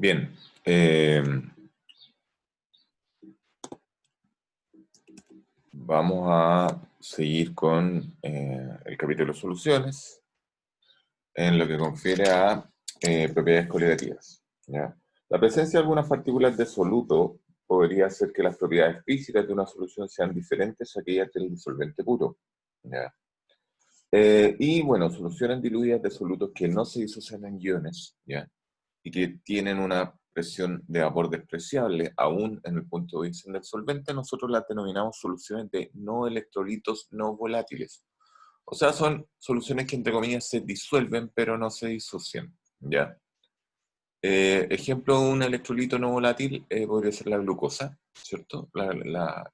Bien, vamos a seguir con el capítulo soluciones en lo que confiere a propiedades coligativas, ¿ya? La presencia de algunas partículas de soluto podría hacer que las propiedades físicas de una solución sean diferentes a aquellas del disolvente puro, ¿ya? Y bueno, soluciones diluidas de solutos que no se disocian en iones, ¿ya? Y que tienen una presión de vapor despreciable, aún en el punto de vista del solvente, nosotros las denominamos soluciones de no electrolitos no volátiles. O sea, son soluciones que entre comillas se disuelven, pero no se disocian, ¿ya? Ejemplo de un electrolito no volátil podría ser la glucosa, ¿cierto?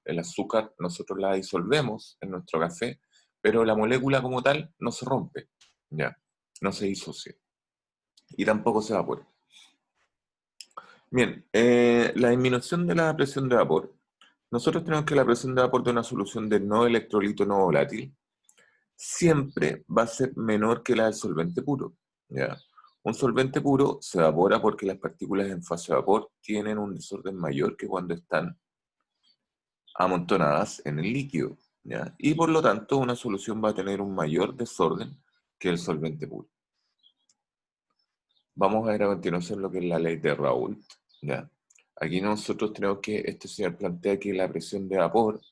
El azúcar nosotros la disolvemos en nuestro café, pero la molécula como tal no se rompe, ¿ya? No se disocia. Y tampoco se evapora. Bien, la disminución de la presión de vapor. Nosotros tenemos que la presión de vapor de una solución de no electrolito no volátil siempre va a ser menor que la del solvente puro, ¿ya? Un solvente puro se evapora porque las partículas en fase de vapor tienen un desorden mayor que cuando están amontonadas en el líquido, ¿ya? Y por lo tanto una solución va a tener un mayor desorden que el solvente puro. Vamos a ver a continuación lo que es la ley de Raoult, ¿ya? Aquí nosotros tenemos que, este señor plantea que la presión de vapor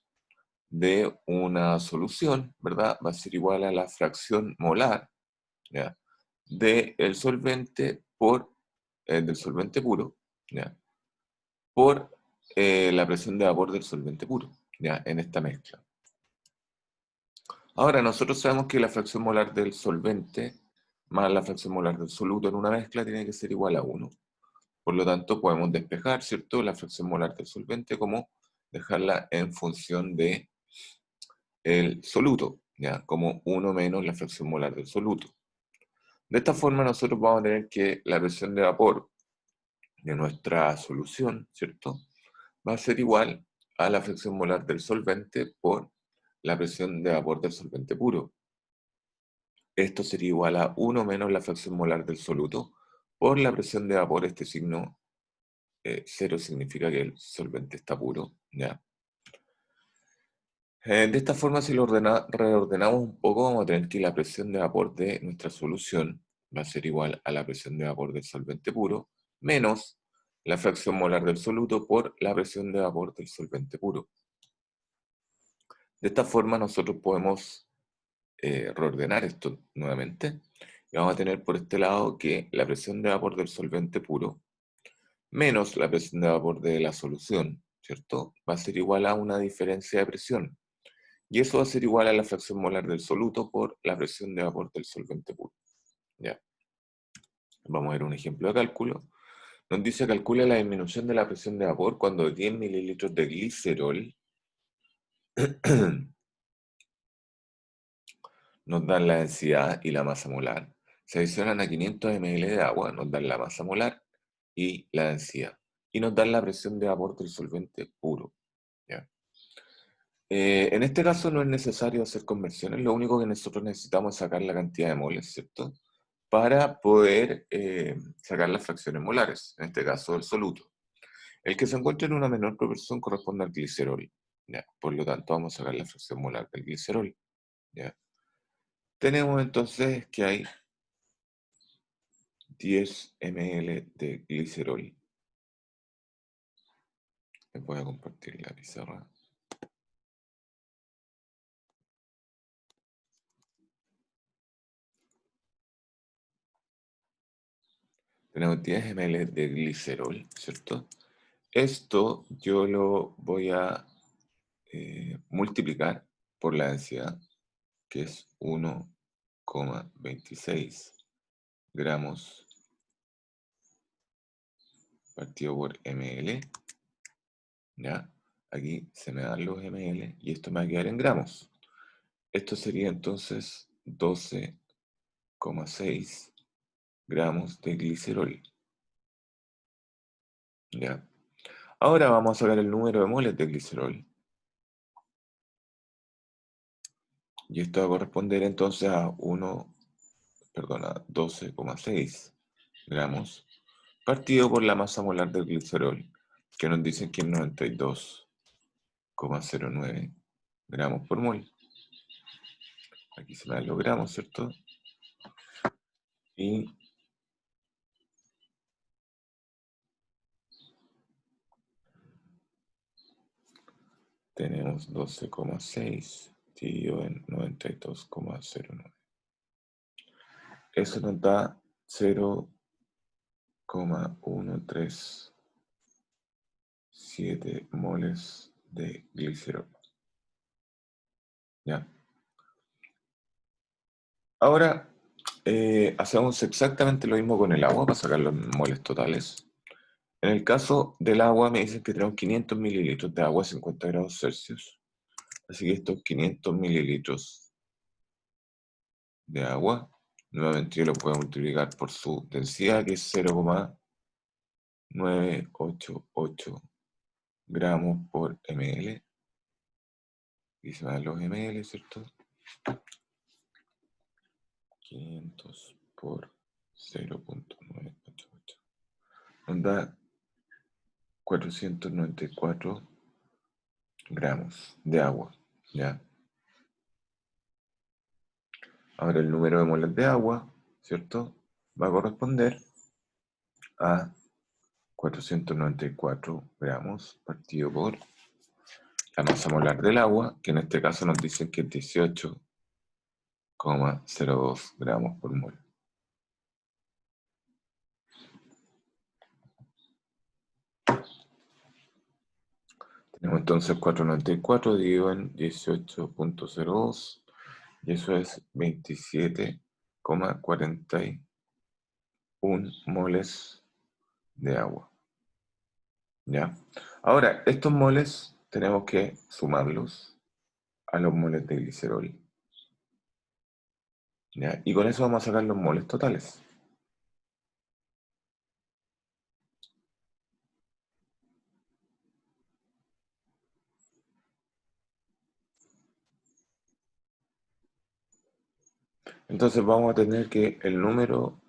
de una solución, ¿verdad? Va a ser igual a la fracción molar, ¿ya? Del solvente del solvente puro, ¿ya? Por la presión de vapor del solvente puro, ¿ya? En esta mezcla. Ahora, nosotros sabemos que la fracción molar del solvente más la fracción molar del soluto en una mezcla tiene que ser igual a 1. Por lo tanto, podemos despejar, ¿cierto?, la fracción molar del solvente como dejarla en función de el soluto, ¿ya? Como 1 menos la fracción molar del soluto. De esta forma nosotros vamos a tener que la presión de vapor de nuestra solución, ¿cierto?, va a ser igual a la fracción molar del solvente por la presión de vapor del solvente puro. Esto sería igual a 1 menos la fracción molar del soluto por la presión de vapor, este signo 0 significa que el solvente está puro, ¿ya? De esta forma, si lo reordenamos un poco, vamos a tener que la presión de vapor de nuestra solución va a ser igual a la presión de vapor del solvente puro, menos la fracción molar del soluto por la presión de vapor del solvente puro. De esta forma, nosotros podemos reordenar esto nuevamente. Y vamos a tener por este lado que la presión de vapor del solvente puro menos la presión de vapor de la solución, ¿cierto? Va a ser igual a una diferencia de presión. Y eso va a ser igual a la fracción molar del soluto por la presión de vapor del solvente puro. ¿Ya? Vamos a ver un ejemplo de cálculo. Nos dice calcula la disminución de la presión de vapor cuando 10 mililitros de glicerol nos dan la densidad y la masa molar. Se adicionan a 500 ml de agua, nos dan la masa molar y la densidad. Y nos dan la presión de vapor del solvente puro. ¿Ya? En este caso no es necesario hacer conversiones, lo único que nosotros necesitamos es sacar la cantidad de moles, ¿cierto?, para poder sacar las fracciones molares, en este caso el soluto. El que se encuentra en una menor proporción corresponde al glicerol, ¿ya? Por lo tanto vamos a sacar la fracción molar del glicerol, ¿ya? Tenemos entonces que hay 10 ml de glicerol. Les voy a compartir la pizarra. Tenemos 10 ml de glicerol, ¿cierto? Esto yo lo voy a multiplicar por la densidad, que es 1,26 gramos partido por ml, ¿ya? Aquí se me dan los ml y esto me va a quedar en gramos. Esto sería entonces 12,6 gramos de glicerol, ¿ya? Ahora vamos a sacar el número de moles de glicerol. Y esto va a corresponder entonces a 12,6 gramos partido por la masa molar del glicerol, que nos dicen que es 92,09 gramos por mol. Aquí se me dan los gramos, ¿cierto? Y tenemos 12,6 dividido en 92,09. Eso nos da 0,137 moles de glicerol. ¿Ya? Ahora hacemos exactamente lo mismo con el agua para sacar los moles totales. En el caso del agua me dicen que tenemos 500 mililitros de agua a 50 grados Celsius. Así que estos 500 mililitros de agua, nuevamente yo lo puedo multiplicar por su densidad, que es 0,988 gramos por ml. Y se van los ml, ¿cierto? 500 por 0,988. Nos da 494 gramos de agua, ¿ya? Ahora el número de moles de agua, ¿cierto? Va a corresponder a 494 gramos partido por la masa molar del agua, que en este caso nos dicen que es 18,02 gramos por mol. Tenemos entonces 494 dividido en 18,02 y eso es 27,41 moles de agua. ¿Ya? Ahora, estos moles tenemos que sumarlos a los moles de glicerol. ¿Ya? Y con eso vamos a sacar los moles totales. Entonces vamos a tener que el número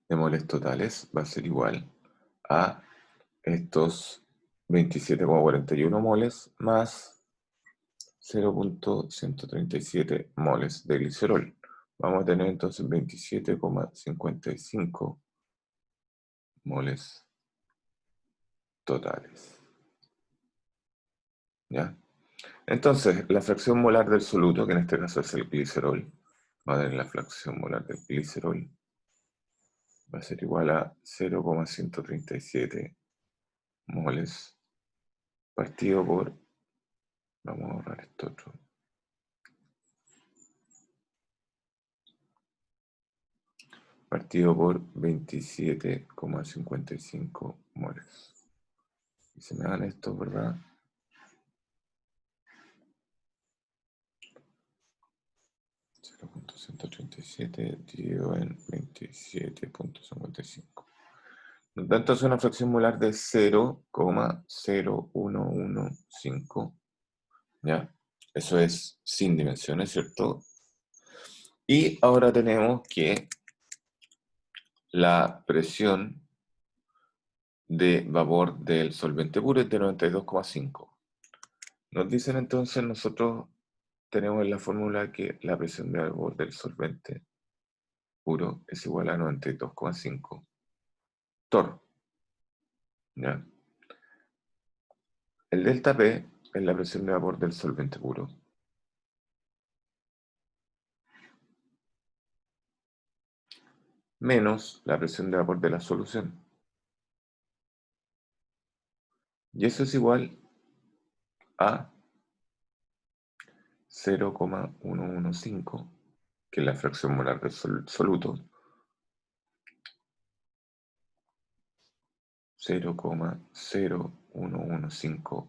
de moles totales va a ser igual a estos 27,41 moles más 0,137 moles de glicerol. Vamos a tener entonces 27,55 moles totales. ¿Ya? Entonces, la fracción molar del soluto, que en este caso es el glicerol, va a tener la fracción molar del glicerol, va a ser igual a 0,137 moles partido por, vamos a ahorrar esto otro, partido por 27,55 moles. Y se me dan esto, ¿verdad? 0,137 dividido en 27,55. Por lo tanto, es una fracción molar de 0,0115. ¿Ya? Eso es sin dimensiones, ¿cierto? Y ahora tenemos que la presión de vapor del solvente puro es de 92,5. Nos dicen entonces, nosotros tenemos en la fórmula que la presión de vapor del solvente puro es igual a 92,5 torr. ¿Ya? El delta P es la presión de vapor del solvente puro. Menos la presión de vapor de la solución. Y eso es igual a 0,115, que es la fracción molar del soluto, 0,0115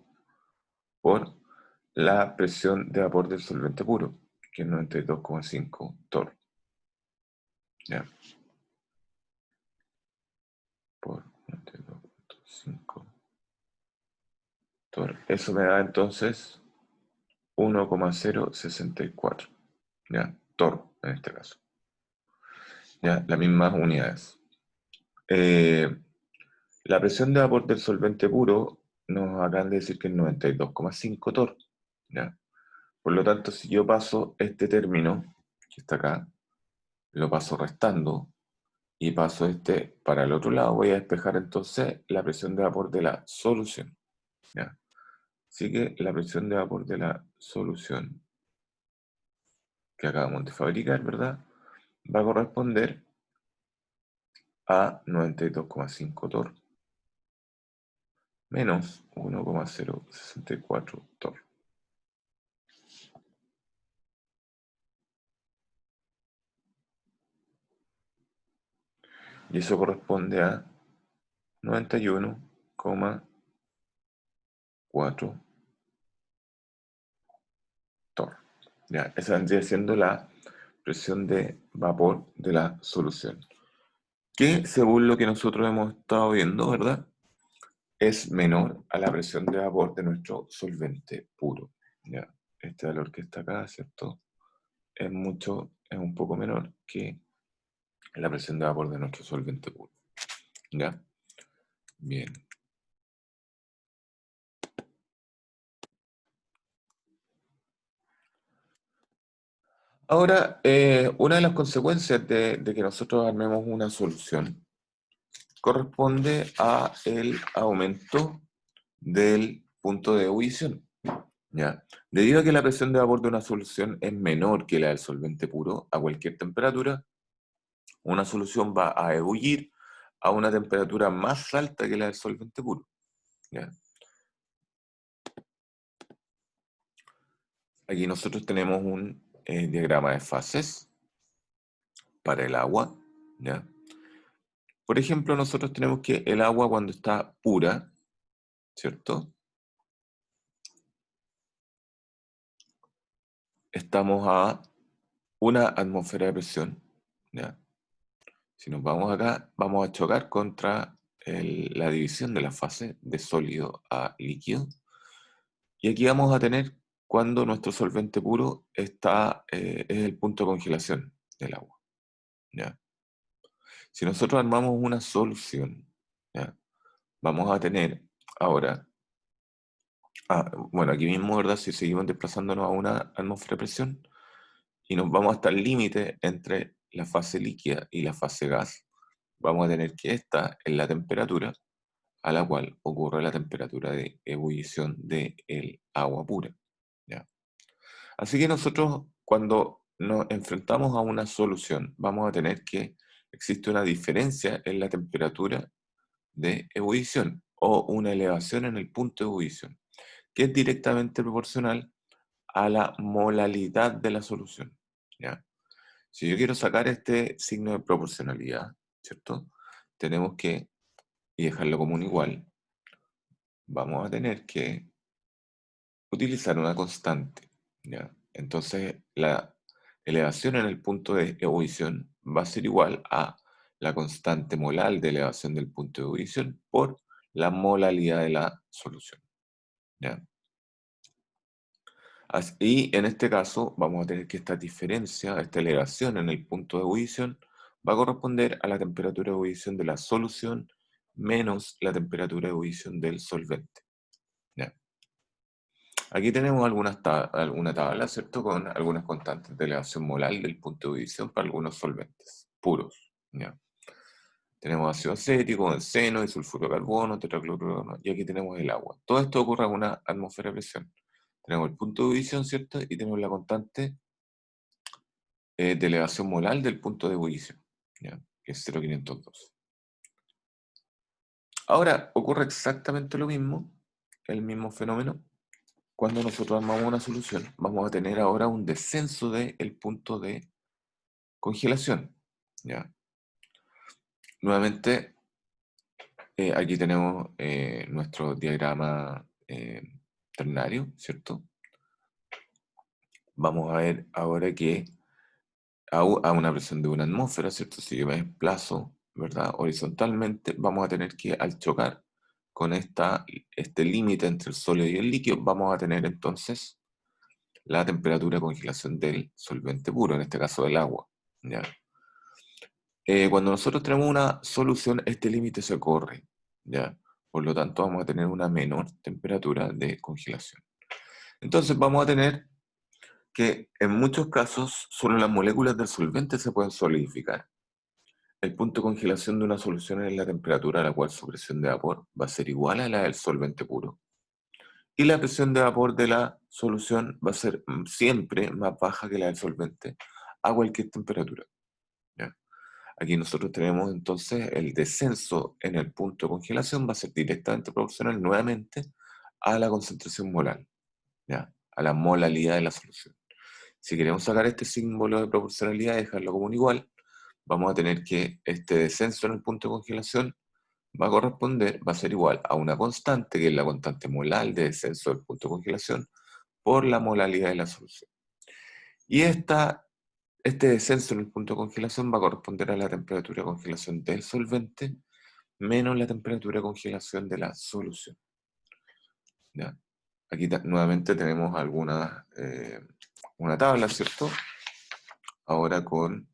por la presión de vapor del solvente puro, que es 92,5 torr. ¿Ya? Por 92,5 torr. Eso me da entonces 1,064. ¿Ya? Torr en este caso. ¿ya? Las mismas unidades. Eh, la presión de vapor del solvente puro nos acaban de decir que es 92,5 torr, ¿ya? Por lo tanto, si yo paso este término, que está acá, lo paso restando, y paso este para el otro lado, voy a despejar entonces la presión de vapor de la solución, ¿ya? Así que la presión de vapor de la solución que acabamos de fabricar, ¿verdad? Va a corresponder a 92,5 torr menos 1,064 torr. Y eso corresponde a 91,4 torr. ¿Ya? Esa vendría siendo la presión de vapor de la solución. Que según lo que nosotros hemos estado viendo, ¿verdad? Es menor a la presión de vapor de nuestro solvente puro. ¿Ya? Este valor que está acá, ¿cierto? Es un poco menor que la presión de vapor de nuestro solvente puro. ¿Ya? Bien. Ahora, una de las consecuencias de que nosotros armemos una solución corresponde a el aumento del punto de ebullición. ¿Ya? Debido a que la presión de vapor de una solución es menor que la del solvente puro a cualquier temperatura, una solución va a ebullir a una temperatura más alta que la del solvente puro. ¿Ya? Aquí nosotros tenemos un diagrama de fases para el agua. ¿Ya? Por ejemplo, nosotros tenemos que el agua cuando está pura, ¿cierto? Estamos a una atmósfera de presión. ¿Ya? Si nos vamos acá, vamos a chocar contra la división de la fase de sólido a líquido. Y aquí vamos a tener cuando nuestro solvente puro está, es el punto de congelación del agua. ¿Ya? Si nosotros armamos una solución, ¿ya? Vamos a tener ahora, bueno, aquí mismo, ¿verdad? Si seguimos desplazándonos a una atmósfera de presión y nos vamos hasta el límite entre la fase líquida y la fase gas, vamos a tener que esta es la temperatura a la cual ocurre la temperatura de ebullición del agua pura. ¿Ya? Así que nosotros cuando nos enfrentamos a una solución, vamos a tener que existe una diferencia en la temperatura de ebullición o una elevación en el punto de ebullición, que es directamente proporcional a la molalidad de la solución. ¿Ya? Si yo quiero sacar este signo de proporcionalidad, ¿cierto? Tenemos que, y dejarlo como un igual, vamos a tener que utilizar una constante. ¿Ya? Entonces, la elevación en el punto de ebullición va a ser igual a la constante molar de elevación del punto de ebullición por la molalidad de la solución. ¿Ya? Y en este caso vamos a tener que esta diferencia, esta elevación en el punto de ebullición, va a corresponder a la temperatura de ebullición de la solución menos la temperatura de ebullición del solvente. ¿Ya? Aquí tenemos alguna tabla, ¿cierto? Con algunas constantes de elevación molar del punto de ebullición para algunos solventes puros. ¿Ya? Tenemos ácido acético, benceno, disulfuro de carbono, tetracloruro, y aquí tenemos el agua. Todo esto ocurre en una atmósfera de presión. Tenemos el punto de ebullición, ¿cierto? Y tenemos la constante de elevación molar del punto de ebullición, ¿ya? Que es 0,512. Ahora, ocurre exactamente lo mismo, el mismo fenómeno. Cuando nosotros armamos una solución, vamos a tener ahora un descenso del punto de congelación. ¿Ya? Nuevamente, aquí tenemos nuestro diagrama ternario, ¿cierto? Vamos a ver ahora que a una presión de una atmósfera, ¿cierto? Si yo me desplazo, ¿verdad? Horizontalmente, vamos a tener que, al chocar con este límite entre el sólido y el líquido, vamos a tener entonces la temperatura de congelación del solvente puro, en este caso del agua. ¿Ya? Cuando nosotros tenemos una solución, este límite se corre, ¿ya? Por lo tanto, vamos a tener una menor temperatura de congelación. Entonces, vamos a tener que en muchos casos solo las moléculas del solvente se pueden solidificar. El punto de congelación de una solución es la temperatura a la cual su presión de vapor va a ser igual a la del solvente puro. Y la presión de vapor de la solución va a ser siempre más baja que la del solvente a cualquier temperatura, ¿ya? Aquí nosotros tenemos entonces el descenso en el punto de congelación va a ser directamente proporcional nuevamente a la concentración molar, ¿ya? A la molalidad de la solución. Si queremos sacar este símbolo de proporcionalidad y dejarlo como un igual, vamos a tener que este descenso en el punto de congelación va a ser igual a una constante, que es la constante molar de descenso del punto de congelación, por la molalidad de la solución. Y este descenso en el punto de congelación va a corresponder a la temperatura de congelación del solvente menos la temperatura de congelación de la solución, ¿ya? Aquí nuevamente tenemos una tabla, ¿cierto? Ahora con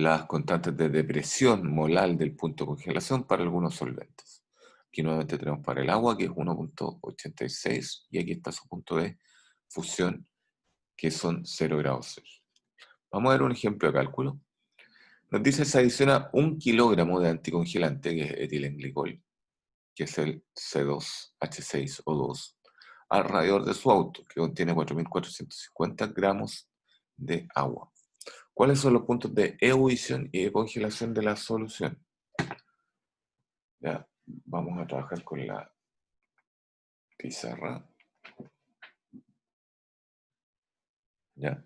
las constantes de depresión molar del punto de congelación para algunos solventes. Aquí nuevamente tenemos para el agua, que es 1,86, y aquí está su punto de fusión, que son 0 grados Celsius. Vamos a ver un ejemplo de cálculo. Nos dice se adiciona 1 kilogramo de anticongelante, que es etilenglicol, que es el C2H6O2, al radiador de su auto, que contiene 4.450 gramos de agua. ¿Cuáles son los puntos de ebullición y de congelación de la solución? Ya, vamos a trabajar con la pizarra. ¿Ya?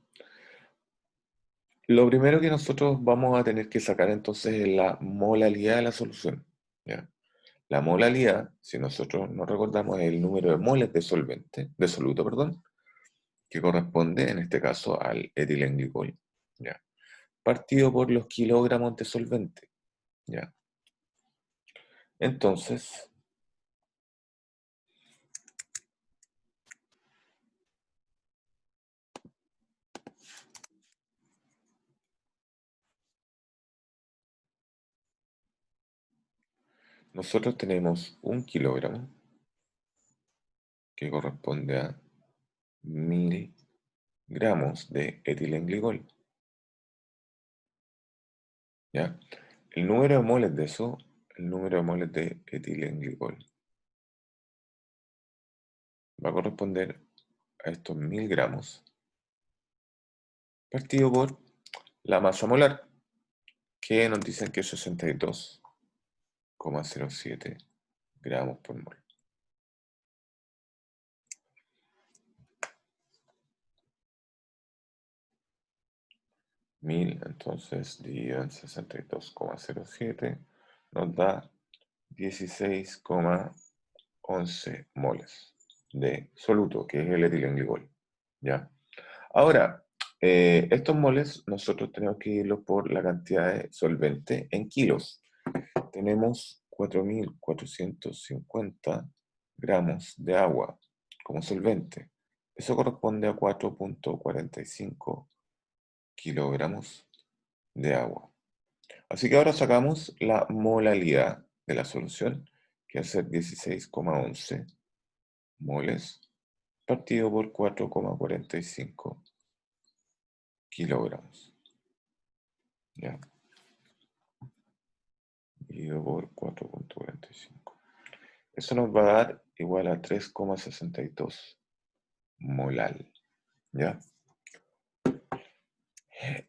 Lo primero que nosotros vamos a tener que sacar entonces es la molalidad de la solución, ¿ya? La molalidad, si nosotros nos recordamos, es el número de moles de solvente, de soluto, perdón, que corresponde en este caso al etilenglicol, ¿ya? Partido por los kilogramos de solvente, ¿ya? Entonces, nosotros tenemos 1 kilogramo que corresponde a 1000 gramos de etilenglicol, ¿ya? El número de moles de eso, el número de moles de etilenglicol, va a corresponder a estos 1000 gramos partido por la masa molar, que nos dicen que es 62,07 gramos por mol. 1000, entonces dividido en 62,07 nos da 16,11 moles de soluto, que es el etilenglicol, ¿ya? Ahora, estos moles nosotros tenemos que irlos por la cantidad de solvente en kilos. Tenemos 4.450 gramos de agua como solvente. Eso corresponde a 4,45 kilogramos de agua. Así que ahora sacamos la molalidad de la solución, que va a ser 16,11 moles partido por 4,45 kilogramos. ¿Ya? Dividido por 4,45. Eso nos va a dar igual a 3,62 molal. ¿Ya?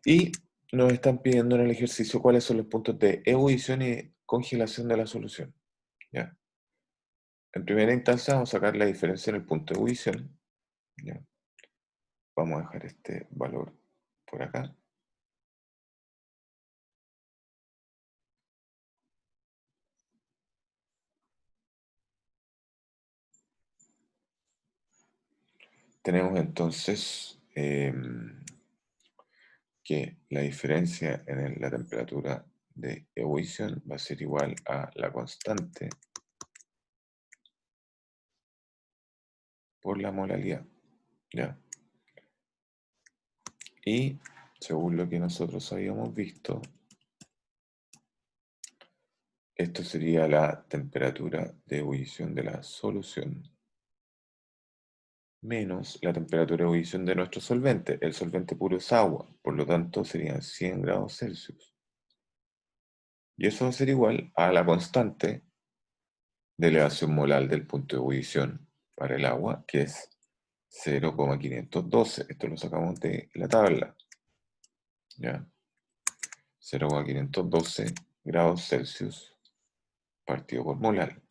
Y nos están pidiendo en el ejercicio cuáles son los puntos de ebullición y congelación de la solución, ¿ya? En primera instancia vamos a sacar la diferencia en el punto de ebullición, ¿ya? Vamos a dejar este valor por acá. Tenemos entonces que la diferencia en la temperatura de ebullición va a ser igual a la constante por la molalidad, ¿ya? Y según lo que nosotros habíamos visto, esto sería la temperatura de ebullición de la solución menos la temperatura de ebullición de nuestro solvente. El solvente puro es agua, por lo tanto serían 100 grados Celsius. Y eso va a ser igual a la constante de elevación molar del punto de ebullición para el agua, que es 0,512. Esto lo sacamos de la tabla. ¿Ya? 0,512 grados Celsius partido por molar,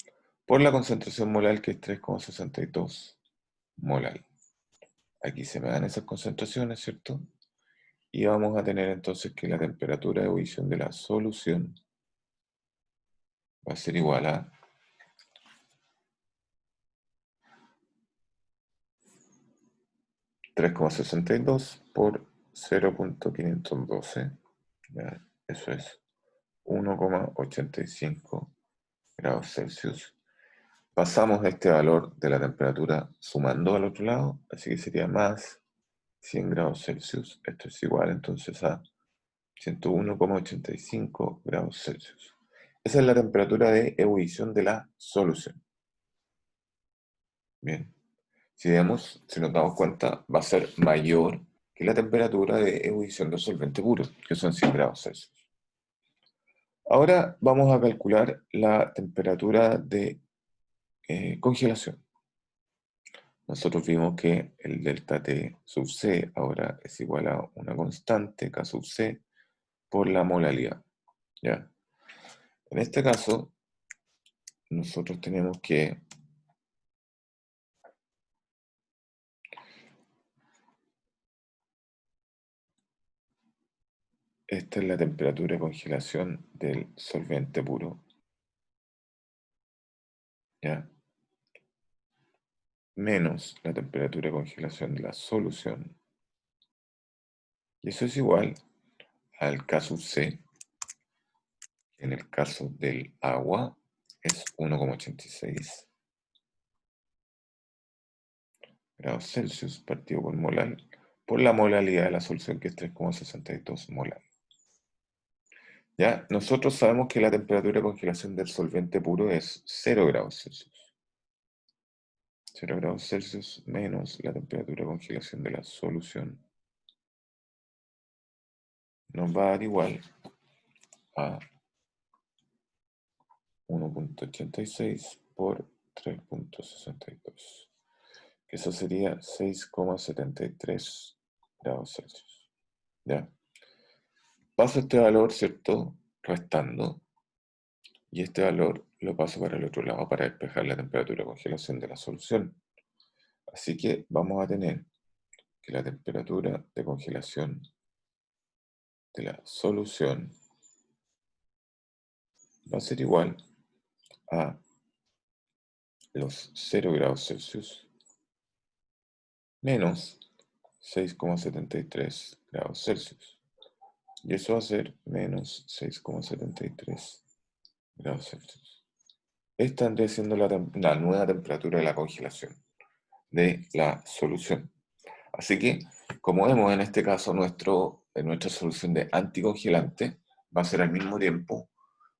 por la concentración molar que es 3,62 molar. Aquí se me dan esas concentraciones, ¿cierto? Y vamos a tener entonces que la temperatura de ebullición de la solución va a ser igual a 3,62 por 0,512. Eso es 1,85 grados Celsius. Pasamos este valor de la temperatura sumando al otro lado, así que sería más 100 grados Celsius. Esto es igual entonces a 101,85 grados Celsius. Esa es la temperatura de ebullición de la solución. Bien, si vemos, si nos damos cuenta, va a ser mayor que la temperatura de ebullición del solvente puro, que son 100 grados Celsius. Ahora vamos a calcular la temperatura de congelación. Nosotros vimos que el delta T sub C ahora es igual a una constante K sub C por la molaridad. ¿Ya? En este caso, nosotros tenemos que esta es la temperatura de congelación del solvente puro. ¿Ya? Menos la temperatura de congelación de la solución. Y eso es igual al K sub C, que en el caso del agua es 1,86 grados Celsius partido por molar, por la molaridad de la solución que es 3,62 molar. ¿Ya? Nosotros sabemos que la temperatura de congelación del solvente puro es 0 grados Celsius. 0 grados Celsius menos la temperatura de congelación de la solución nos va a dar igual a 1,86 por 3,62. Eso sería 6,73 grados Celsius. ¿Ya? Paso este valor, ¿cierto? Restando. Y este valor lo paso para el otro lado para despejar la temperatura de congelación de la solución. Así que vamos a tener que la temperatura de congelación de la solución va a ser igual a los 0 grados Celsius menos 6,73 grados Celsius. Y eso va a ser menos 6,73 grados Celsius. Esta vendría siendo la nueva temperatura de la congelación de la solución. Así que, como vemos en este caso, nuestra solución de anticongelante va a ser al mismo tiempo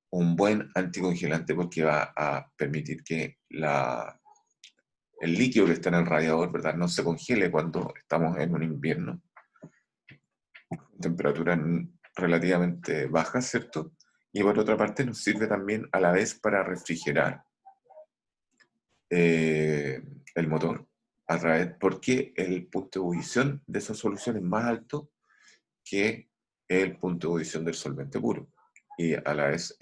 un buen anticongelante porque va a permitir que el líquido que está en el radiador, ¿verdad?, no se congele cuando estamos en un invierno. Temperaturas relativamente bajas, ¿cierto? Y por otra parte nos sirve también a la vez para refrigerar el motor a través, porque el punto de ebullición de esa solución es más alto que el punto de ebullición del solvente puro. Y a la vez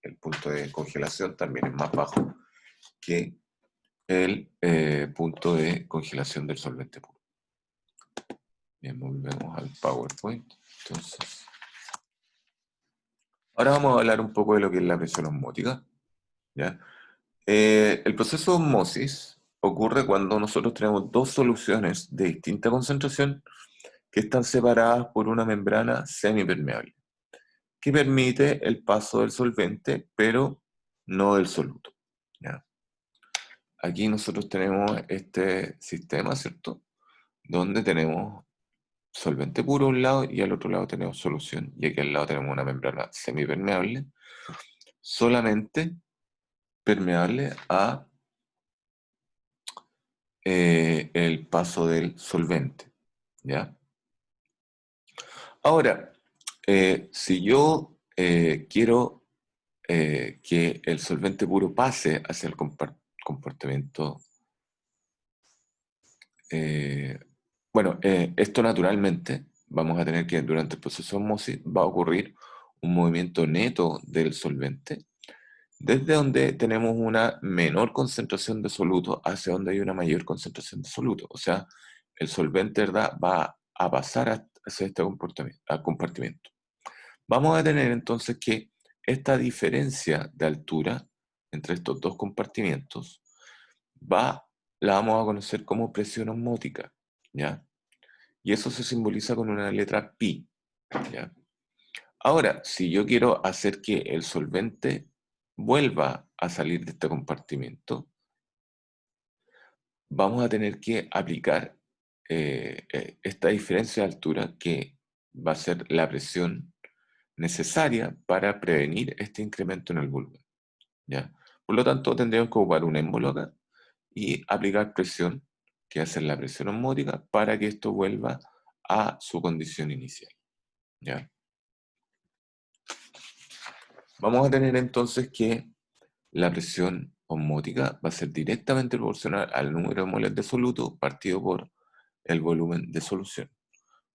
el punto de congelación también es más bajo que el punto de congelación del solvente puro. Bien, volvemos al PowerPoint. Entonces, ahora vamos a hablar un poco de lo que es la presión osmótica. ¿Ya? El proceso de osmosis ocurre cuando nosotros tenemos dos soluciones de distinta concentración que están separadas por una membrana semipermeable, que permite el paso del solvente, pero no del soluto. ¿Ya? Aquí nosotros tenemos este sistema, ¿cierto? Donde tenemos solvente puro a un lado y al otro lado tenemos solución. Y aquí al lado tenemos una membrana semipermeable, solamente permeable a el paso del solvente, ¿ya? Ahora, si yo quiero que el solvente puro pase hacia el comportamiento, esto naturalmente vamos a tener que durante el proceso de osmosis va a ocurrir un movimiento neto del solvente, desde donde tenemos una menor concentración de soluto hacia donde hay una mayor concentración de soluto. O sea, el solvente, ¿verdad?, va a pasar hacia este compartimiento. Vamos a tener entonces que esta diferencia de altura entre estos dos compartimientos la vamos a conocer como presión osmótica, ¿ya? Y eso se simboliza con una letra pi, ¿ya? Ahora, si yo quiero hacer que el solvente vuelva a salir de este compartimento, vamos a tener que aplicar esta diferencia de altura que va a ser la presión necesaria para prevenir este incremento en el volumen, ¿ya? Por lo tanto, tendríamos que ocupar un émbolo acá y aplicar presión, que hace la presión osmótica, para que esto vuelva a su condición inicial, ¿ya? Vamos a tener entonces que la presión osmótica va a ser directamente proporcional al número de moles de soluto partido por el volumen de solución.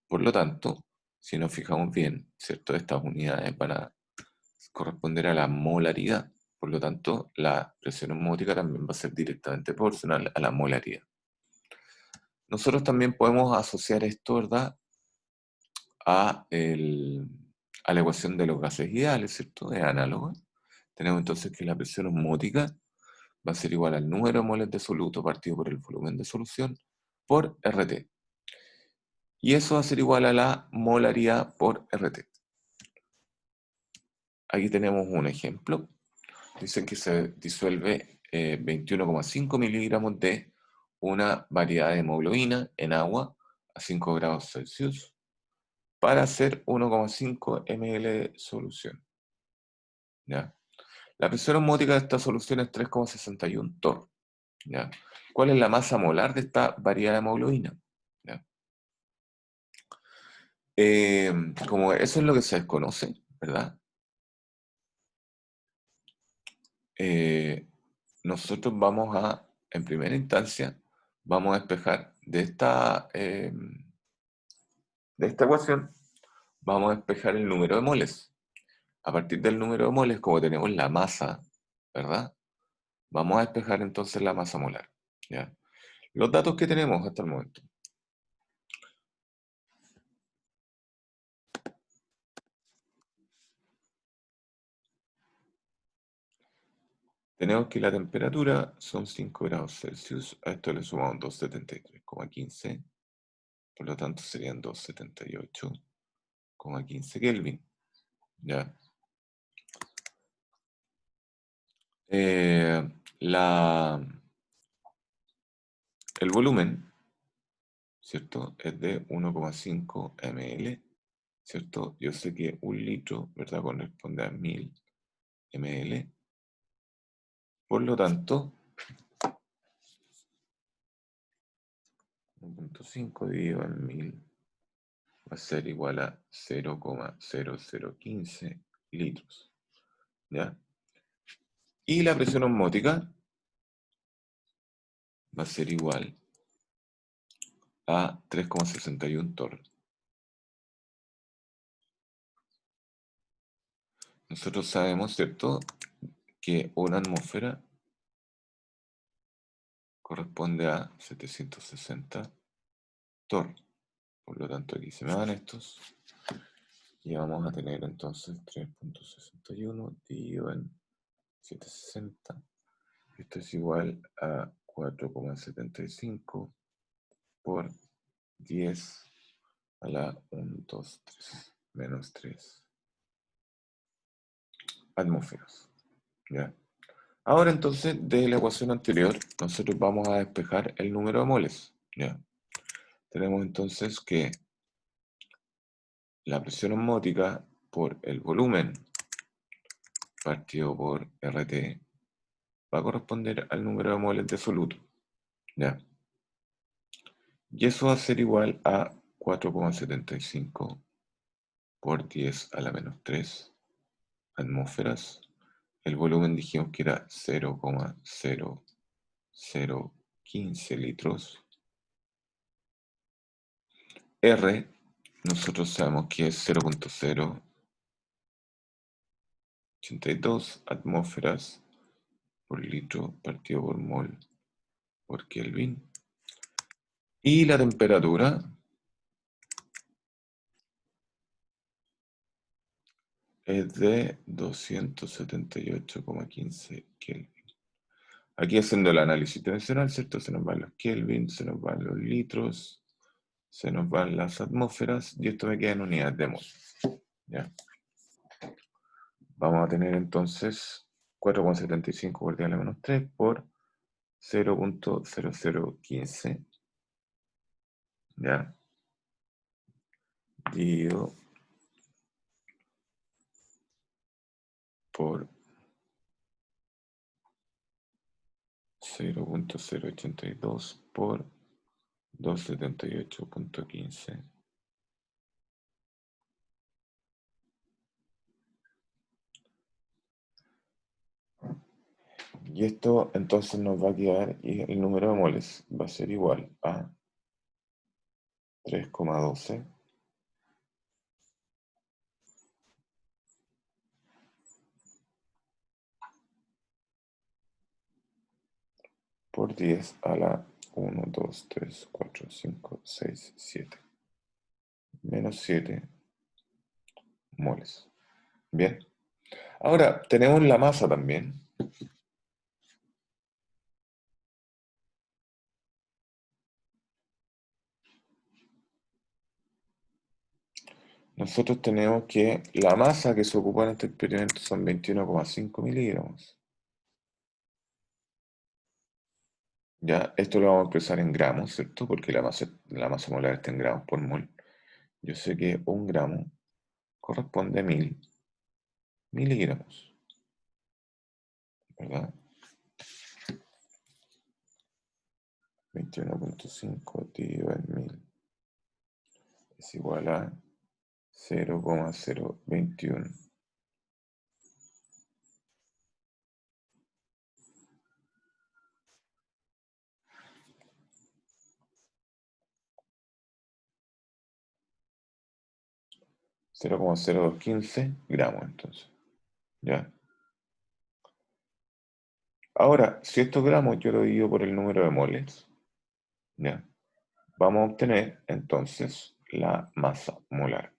Por lo tanto, si nos fijamos bien, ¿cierto?, estas unidades van a corresponder a la molaridad. Por lo tanto, la presión osmótica también va a ser directamente proporcional a la molaridad. Nosotros también podemos asociar esto, ¿verdad?, a la ecuación de los gases ideales, ¿cierto? Es análoga. Tenemos entonces que la presión osmótica va a ser igual al número de moles de soluto partido por el volumen de solución por RT. Y eso va a ser igual a la molaridad por RT. Aquí tenemos un ejemplo. Dicen que se disuelve 21,5 miligramos de una variedad de hemoglobina en agua a 5 grados Celsius para hacer 1,5 ml de solución, ¿ya? La presión osmótica de esta solución es 3,61 torr, ¿ya? ¿Cuál es la masa molar de esta variedad de hemoglobina? ¿Ya? Como eso es lo que se desconoce, ¿verdad? Nosotros vamos a, en primera instancia, vamos a despejar de esta ecuación, vamos a despejar el número de moles. A partir del número de moles, como tenemos la masa, ¿verdad?, vamos a despejar entonces la masa molar, ¿ya? Los datos que tenemos hasta el momento. Tenemos que la temperatura son 5 grados Celsius, a esto le sumamos 273,15, por lo tanto serían 278,15 Kelvin, ¿ya? El volumen, ¿cierto?, es de 1,5 ml, ¿cierto? Yo sé que un litro, ¿verdad?, corresponde a 1000 ml. Por lo tanto, 1,5 dividido en 1000 va a ser igual a 0,0015 litros, ¿ya? Y la presión osmótica va a ser igual a 3,61 torr. Nosotros sabemos, ¿cierto?, que una atmósfera corresponde a 760 torr. Por lo tanto, aquí se me van estos. Y vamos a tener entonces 3,61 dividido en 760. Esto es igual a 4,75 por 10 a la 1, 2, 3, menos 3 atmósferas, ¿ya? Ahora entonces, de la ecuación anterior, nosotros vamos a despejar el número de moles, ¿ya? Tenemos entonces que la presión osmótica por el volumen partido por RT va a corresponder al número de moles de soluto. ¿Ya? Y eso va a ser igual a 4,75 por 10 a la menos 3 atmósferas. El volumen dijimos que era 0,0015 litros. R, nosotros sabemos que es 0,082 atmósferas por litro partido por mol por Kelvin. Y la temperatura es de 278,15 Kelvin. Aquí haciendo el análisis tensional, ¿cierto? Se nos van los Kelvin, se nos van los litros, se nos van las atmósferas, y esto me queda en unidades de mol. ¿Ya? Vamos a tener entonces 4,75 por 10 a la menos 3 por 0,0015, ¿ya? Dividido por 0,082 por 278,15. Y esto entonces nos va a quedar, y el número de moles va a ser igual a 3,12 por 10 a la 1, 2, 3, 4, 5, 6, 7. Menos 7 moles. Bien. Ahora, tenemos la masa también. Nosotros tenemos que la masa que se ocupa en este experimento son 21,5 miligramos. Ya, esto lo vamos a expresar en gramos, ¿cierto? Porque la masa molar está en gramos por mol. Yo sé que un gramo corresponde a 1000 miligramos, ¿verdad? 21,5 dividido en 1000 es igual a 0,021. 0,0215 gramos, entonces. ¿Ya? Ahora, si estos gramos yo lo divido por el número de moles, ¿ya? Vamos a obtener entonces la masa molar.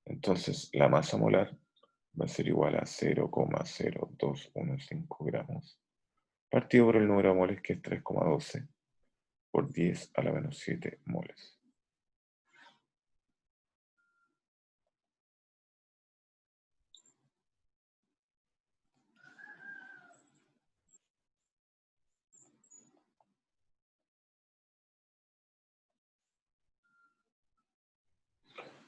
Entonces, la masa molar va a ser igual a 0,0215 gramos, partido por el número de moles que es 3,12 por 10 a la menos 7 moles.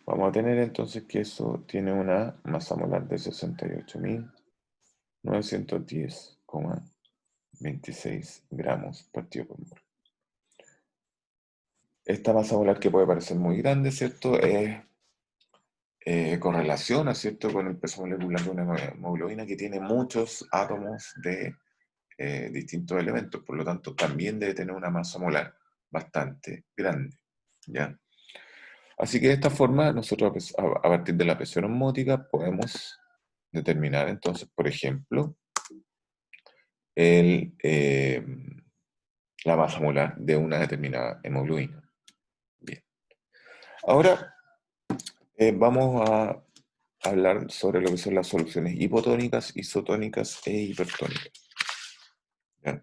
Vamos a tener entonces que eso tiene una masa molar de 68.910,26 gramos partido por mol. Esta masa molar que puede parecer muy grande, ¿cierto? Es correlaciona, ¿cierto?, con el peso molecular de una hemoglobina que tiene muchos átomos de distintos elementos, por lo tanto también debe tener una masa molar bastante grande, ¿ya? Así que de esta forma nosotros a partir de la presión osmótica podemos determinar entonces, por ejemplo, el, la masa molar de una determinada hemoglobina. Bien. Ahora vamos a hablar sobre lo que son las soluciones hipotónicas, isotónicas e hipertónicas. ¿Ya?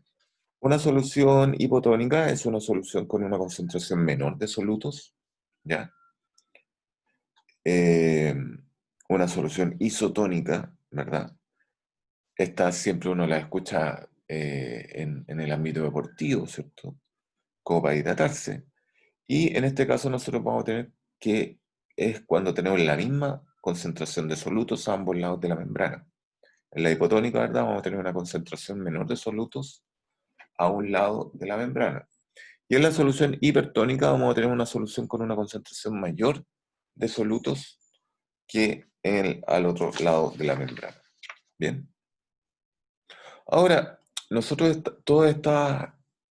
Una solución hipotónica es una solución con una concentración menor de solutos, ¿ya? Una solución isotónica, ¿verdad? Esta siempre uno la escucha en el ámbito deportivo, ¿cierto? Como para hidratarse. Y en este caso nosotros vamos a tener que es cuando tenemos la misma concentración de solutos a ambos lados de la membrana. En la hipotónica, ¿verdad? Vamos a tener una concentración menor de solutos a un lado de la membrana. Y en la solución hipertónica vamos a tener una solución con una concentración mayor de solutos que al otro lado de la membrana. Bien. Ahora, nosotros todos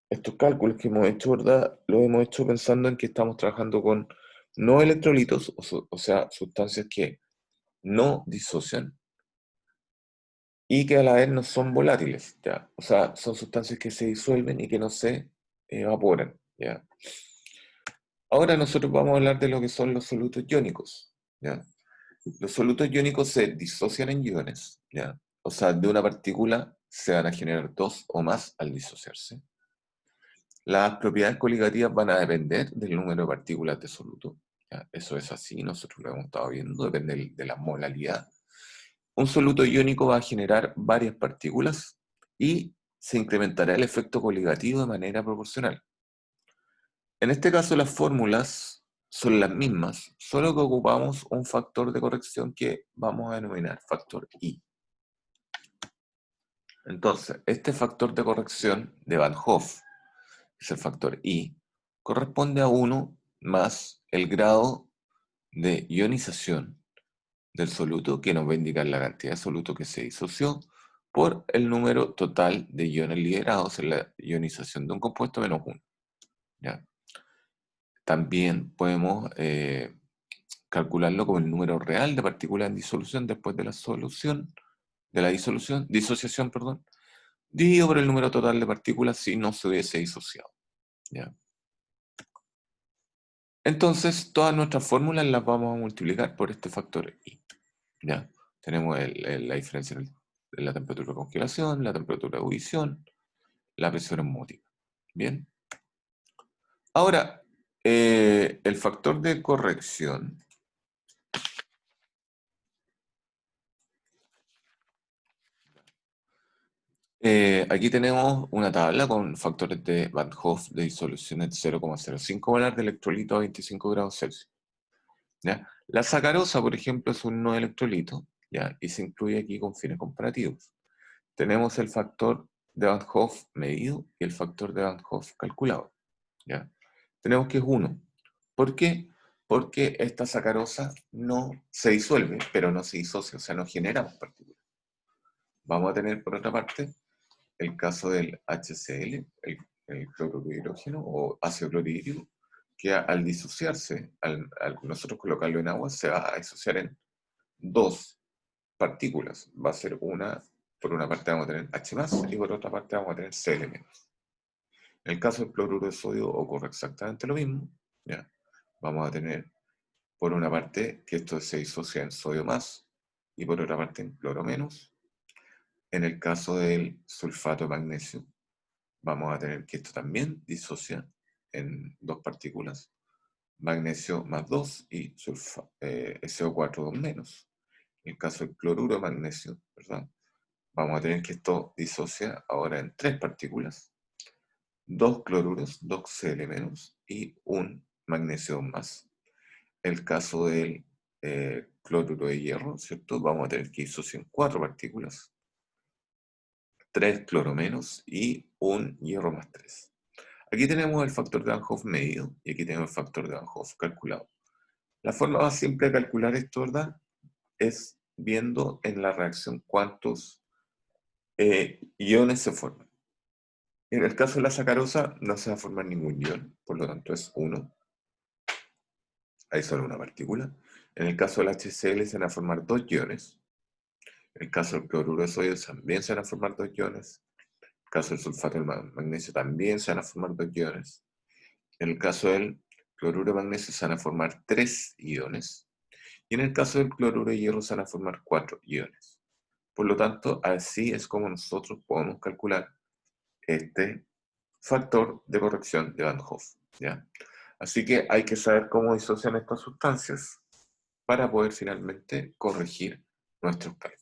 estos cálculos que hemos hecho, ¿verdad? Los hemos hecho pensando en que estamos trabajando con no electrolitos, o sea, sustancias que no disocian y que a la vez no son volátiles, ¿ya? O sea, son sustancias que se disuelven y que no se evaporan, ¿ya? Ahora nosotros vamos a hablar de lo que son los solutos iónicos, ¿ya? Los solutos iónicos se disocian en iones, ¿ya? O sea, de una partícula se van a generar dos o más al disociarse. Las propiedades coligativas van a depender del número de partículas de soluto, ¿ya? Eso es así, nosotros lo hemos estado viendo, depende de la molalidad. Un soluto iónico va a generar varias partículas y se incrementará el efecto coligativo de manera proporcional. En este caso las fórmulas son las mismas, solo que ocupamos un factor de corrección que vamos a denominar factor I. Entonces, este factor de corrección de Van Hoff, que es el factor I, corresponde a 1 más el grado de ionización del soluto, que nos va a indicar la cantidad de soluto que se disoció, por el número total de iones liberados en la ionización de un compuesto menos 1. ¿Ya? También podemos calcularlo como el número real de partículas en disolución después de la disociación, perdón, dividido por el número total de partículas si no se hubiese disociado. ¿Ya? Entonces, todas nuestras fórmulas las vamos a multiplicar por este factor I. ¿Ya? Tenemos la diferencia de la temperatura de congelación, la temperatura de ebullición, la presión osmótica. Bien. Ahora, el factor de corrección. Aquí tenemos una tabla con factores de Van Hoff de disolución de 0,05 molar de electrolito a 25 grados Celsius. ¿Ya? La sacarosa, por ejemplo, es un no electrolito, ¿ya? Y se incluye aquí con fines comparativos. Tenemos el factor de Van Hoff medido y el factor de Van Hoff calculado, ¿ya? Tenemos que es 1. ¿Por qué? Porque esta sacarosa no se disuelve, pero no se disocia, o sea, no genera más partículas. Vamos a tener, por otra parte, el caso del HCl, el cloruro de hidrógeno o ácido clorhídrico, que al disociarse, al nosotros colocarlo en agua, se va a disociar en dos partículas. Va a ser por una parte vamos a tener H+, y por otra parte vamos a tener Cl-. En el caso del cloruro de sodio ocurre exactamente lo mismo, ¿ya? Vamos a tener, por una parte, que esto se disocia en sodio más, y por otra parte en cloro menos. En el caso del sulfato de magnesio, vamos a tener que esto también disocia en dos partículas, magnesio más 2 y SO4 2 menos. En el caso del cloruro de magnesio, ¿verdad? Vamos a tener que esto disocia ahora en tres partículas, dos cloruros, dos Cl menos y un magnesio más. El caso del cloruro de hierro, ¿cierto? Vamos a tener que disociar en cuatro partículas, tres cloro menos y un hierro más 3. Aquí tenemos el factor de Van Hoff medido y aquí tenemos el factor de Van Hoff calculado. La forma más simple de calcular esto, ¿verdad? Es viendo en la reacción cuántos iones se forman. En el caso de la sacarosa no se va a formar ningún ion, por lo tanto es 1. Hay solo una partícula. En el caso del HCl se van a formar dos iones. En el caso del cloruro de sodio también se van a formar dos iones. En el caso del sulfato de magnesio también se van a formar dos iones. En el caso del cloruro de magnesio se van a formar 3 iones. Y en el caso del cloruro de hierro se van a formar 4 iones. Por lo tanto, así es como nosotros podemos calcular este factor de corrección de Van Hoff, ¿ya? Así que hay que saber cómo disocian estas sustancias para poder finalmente corregir nuestros cálculos.